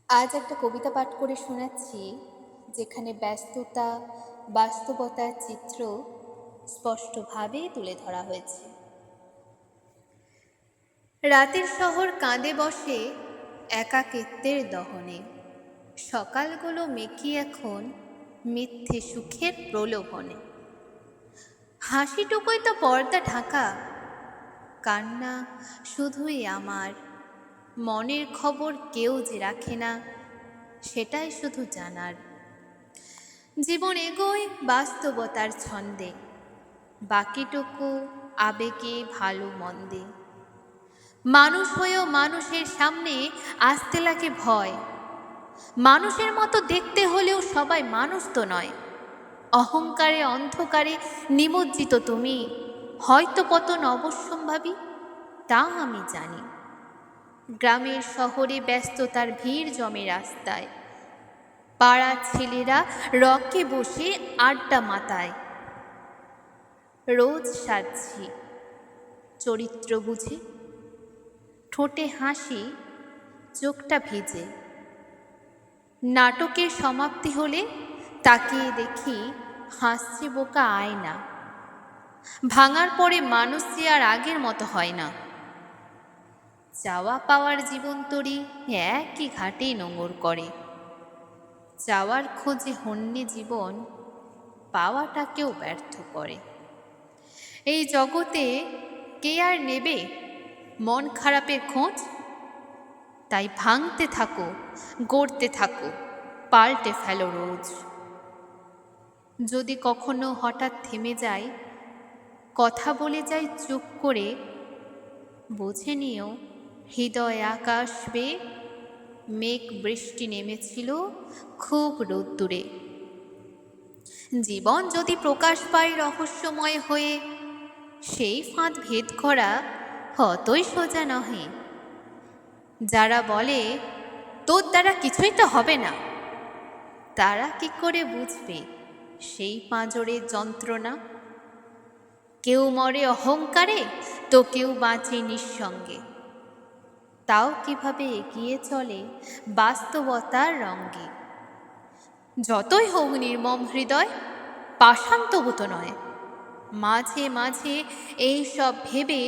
আজ একটা কবিতা পাঠ করে শোনাচ্ছি, যেখানে ব্যস্ততা, বাস্তবতার চিত্র স্পষ্টভাবে তুলে ধরা হয়েছে। রাতের শহর কাঁদে বসে একাকিত্বের দহনে, সকালগুলো মেকি এখন মিথ্যে সুখের প্রলোভনে। হাসিটুকুই তো পর্দা ঢাকা, কান্না শুধুই আমার। মনের খবর কেউ যে রাখে না, সেটাই শুধু জানার। জীবন এগোয় বাস্তবতার ছন্দে, বাকিটুকু আবেগে ভালো মন্দে। মানুষ হয়েও মানুষের সামনে আসতে লাগে ভয়। মানুষের মতো দেখতে হলেও সবাই মানুষ তো নয়। অহংকারে অন্ধকারে নিমজ্জিত তুমি, হয়তো পতন অবশ্যম্ভাবী, তা আমি জানি। গ্রামের শহরে ব্যস্ততার ভিড় জমে রাস্তায়, পাড়ার ছেলেরা রকে বসে আড্ডা মাতায়। রোজ সাজছি চরিত্র বুঝে, ঠোঁটে হাসি, চোখটা ভিজে। নাটকের সমাপ্তি হলে তাকিয়ে দেখি হাসছে বোকা আয়না। ভাঙার পরে মানুষ যে আর আগের মতো হয় না। চাওয়া পাওয়ার জীবন তরি একই ঘাটেই নোঙর করে। চাওয়ার খোঁজে হন্যে জীবন পাওয়াটাকেও ব্যর্থ করে। এই জগতে কে আর নেবে মন খারাপের খোঁজ? তাই ভাঙতে থাকো, গড়তে থাকো, পাল্টে ফেলো রোজ। যদি কখনো হঠাৎ থেমে যাই, কথা বলে যাই চুপ করে, বুঝে নিও হৃদয় আকাশ বেয়ে মেঘ বৃষ্টি নেমেছিল খুব রোদ্দুরে। জীবন যদি প্রকাশ পায় রহস্যময় হয়ে, সেই ফাঁদ ভেদ করা অতই সোজা নহে। যারা বলে তোর দ্বারা কিছুই তো হবে না, তারা কি করে বুঝবে সেই পাঁজরের যন্ত্রণা? কেউ মরে অহংকারে, তো কেউ বাঁচে নিঃসঙ্গে। তাও কিভাবে এগিয়ে চলে বাস্তবতার রঙ্গে। যতই হোক নির্মম হৃদয়, পাষাণ তবু তো নয়। মাঝে মাঝে এই সব ভেবে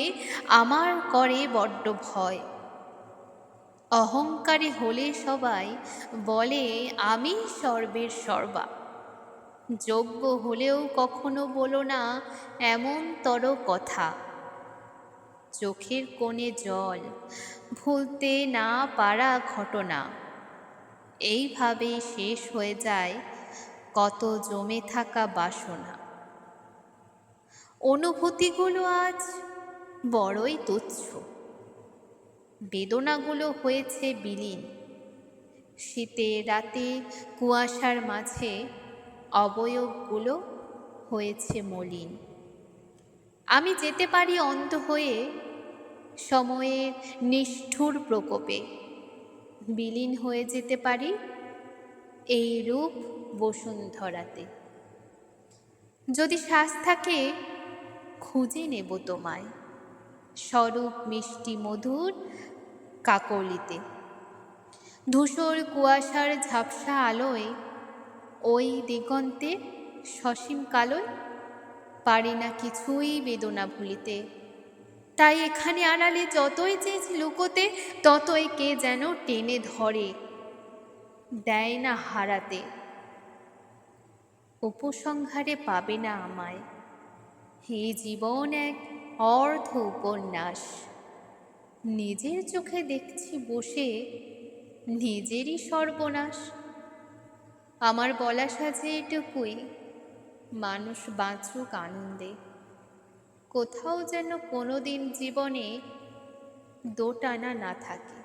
আমার করে বড্ড ভয়। অহংকারী হলে সবাই বলে আমি সর্বের সর্বা। যোগ্য হলেও কখনো বলো না এমনতর কথা। চোখের কোণে জল, ভুলতে না পারা ঘটনা, এইভাবেই শেষ হয়ে যায় কত জমে থাকা বাসনা। অনুভূতিগুলো আজ বড়ই তুচ্ছ, বেদনাগুলো হয়েছে বিলীন। শীতের রাতে কুয়াশার মাঝে অবয়বগুলো হয়েছে মলিন। আমি যেতে পারি অন্ধ হয়ে সময়ের নিষ্ঠুর প্রকোপে, বিলীন হয়ে যেতে পারি এই রূপ বসুন্ধরাতে। যদি শ্বাস থাকে খুঁজে নেব তোমায়, স্বরূপ মিষ্টি মধুর কাকলিতে। ধূসর কুয়াশার ঝাপসা আলোয়, ওই দিগন্তে সসীম কালোয়, পারি না কিছুই বেদনা ভুলিতে। তাই এখানে আড়ালে যতই চেয়েছি লুকোতে, ততই কে যেন টেনে ধরে, দেয় না হারাতে। উপসংহারে পাবে না আমায়, এই জীবন এক অর্ধ উপন্যাস। নিজের চোখে দেখছি বসে নিজেরই সর্বনাশ। আমার বলা সাজে এটুকুই, মানুষ বাঁচুক আনন্দে। কোথাও যেন কোনোদিন জীবনে দোটানা না থাকে।